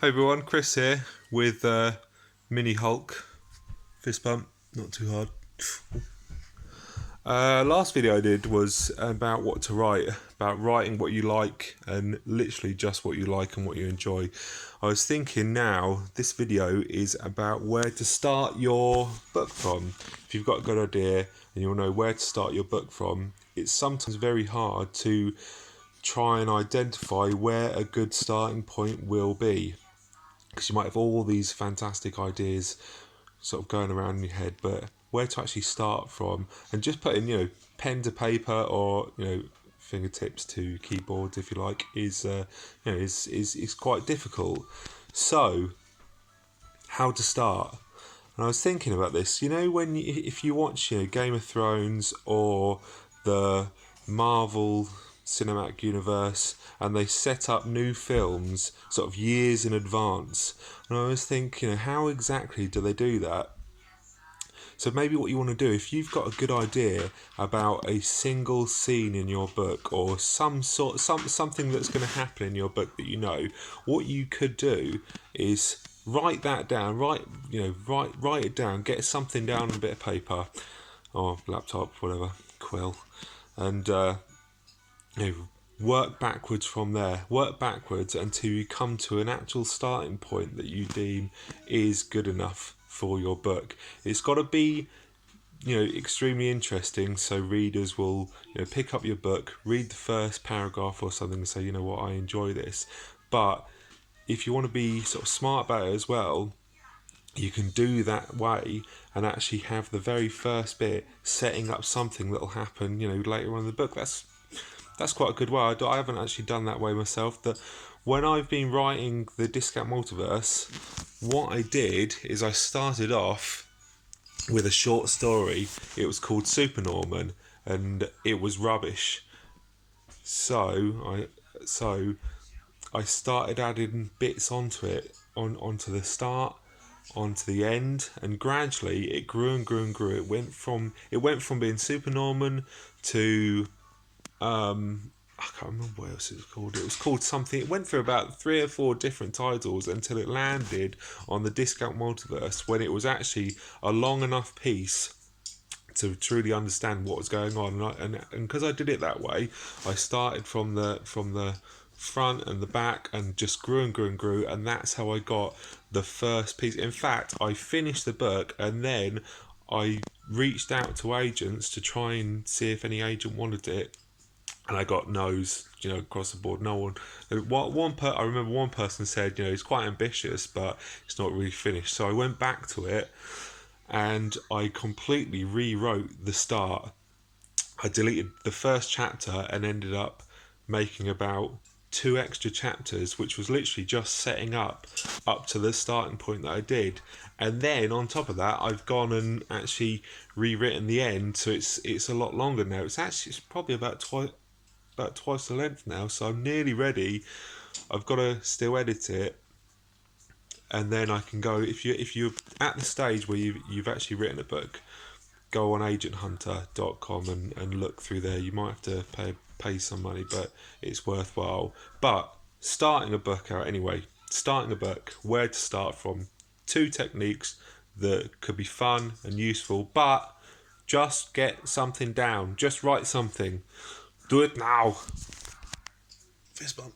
Hey everyone, Chris here with Mini Hulk. Fist bump, not too hard. Last video I did was about what to write, about writing what you like and literally just what you like and what you enjoy. I was thinking now this video is about where to start your book from. If you've got a good idea and you want to know where to start your book from, it's sometimes very hard to try and identify where a good starting point will be, because you might have all these fantastic ideas sort of going around in your head, but where to actually start from and just putting, pen to paper or, fingertips to keyboards, if you like, is quite difficult. So, how to start? And I was thinking about this. If you watch, Game of Thrones or the Marvel Cinematic Universe, and they set up new films sort of years in advance. And I was thinking, how exactly do they do that? So maybe what you want to do, if you've got a good idea about a single scene in your book or something that's going to happen in your book that what you could do is write that down. Write it down. Get something down on a bit of paper or laptop, whatever, quill, and work backwards from there. Work backwards until you come to an actual starting point that you deem is good enough for your book. It's got to be, extremely interesting, so readers will, pick up your book, read the first paragraph or something, and say, you know what, I enjoy this. But if you want to be sort of smart about it as well, you can do that way and actually have the very first bit setting up something that'll happen, later on in the book. That's quite a good way. I haven't actually done that way myself. That when I've been writing the Discount Multiverse, what I did is I started off with a short story. It was called Supernorman, and it was rubbish. So I started adding bits onto it, onto the start, onto the end, and gradually it grew and grew and grew. It went from being Supernorman to I can't remember what else it was called. It was called something. It went through about 3 or 4 different titles until it landed on the Discount Multiverse, when it was actually a long enough piece to truly understand what was going on. And because I did it that way, I started from the front and the back and just grew and grew and grew, and that's how I got the first piece. In fact, I finished the book and then I reached out to agents to try and see if any agent wanted it, and I got no's, across the board. No one. I remember one person said, it's quite ambitious, but it's not really finished. So I went back to it, and I completely rewrote the start. I deleted the first chapter and ended up making about 2 extra chapters, which was literally just setting up to the starting point that I did. And then on top of that, I've gone and actually rewritten the end, so it's a lot longer now. It's probably about twice the length now, so I'm nearly ready. I've got to still edit it, and then I can go. If you're at the stage where you've actually written a book, go on agenthunter.com and look through there. You might have to pay some money, but it's worthwhile. But starting a book out anyway. Starting a book, where to start from. 2 techniques that could be fun and useful, but just get something down. Just write something. Do it now. Fist bump.